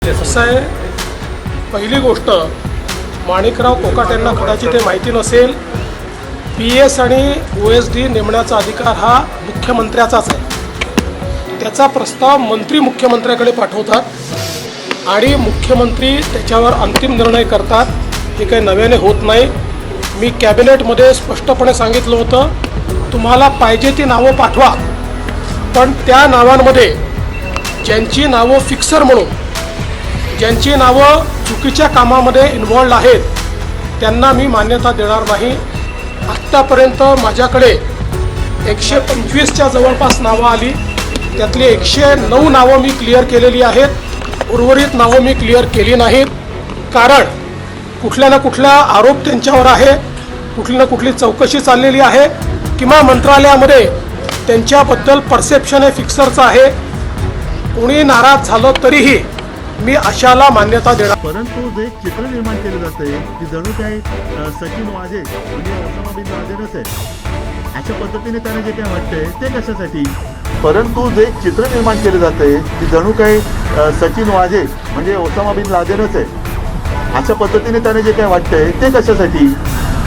कसं आहे, पहिली गोष्ट माणिकराव कोकाटे यांना कदाचित ते माहिती नसेल, PS आणि OSD नेमण्याचा अधिकार हा मुख्यमंत्र्याचाच आहे। त्याचा प्रस्ताव मंत्री मुख्यमंत्र्याकडे पाठवतात आणि मुख्यमंत्री त्याच्यावर अंतिम निर्णय करतात। हे काही नव्याने होत नाही। मी कॅबिनेटमध्ये स्पष्टपणे सांगितलं होतं, तुम्हाला पाहिजे ती नावं पाठवा, पण त्या नावांमध्ये ज्यांची नावं फिक्सर म्हणून, ज्यांची नावं चुकीच्या कामामध्ये इन्व्हॉल्ड आहेत, त्यांना मी मान्यता देणार नाही। आत्तापर्यंत माझ्याकडे 125च्या जवळपास नावं आली, त्यातली 109 नावं मी क्लिअर केलेली आहेत। उर्वरित नावं मी क्लिअर केली नाहीत, कारण कुठल्या ना कुठला आरोप त्यांच्यावर आहे, कुठली ना कुठली चौकशी चाललेली आहे, किंवा मंत्रालयामध्ये त्यांच्याबद्दल परसेप्शन हे फिक्सरचं आहे। कोणी नाराज झालं तरीही मी अशाला मान्यता देणार। परंतु जे चित्र निर्माण केले जाते की जणू काही सचिन वाजे म्हणजे ओसामा बिन लादेनच आहे, अशा पद्धतीने त्यांना जे काय वाटतंय ते कशासाठी? परंतु जे चित्र निर्माण केले जाते की जणू काही सचिन वाजे म्हणजे ओसामा बिन लादेनच आहे, अशा पद्धतीने त्यांना जे काय वाटतंय ते कशासाठी?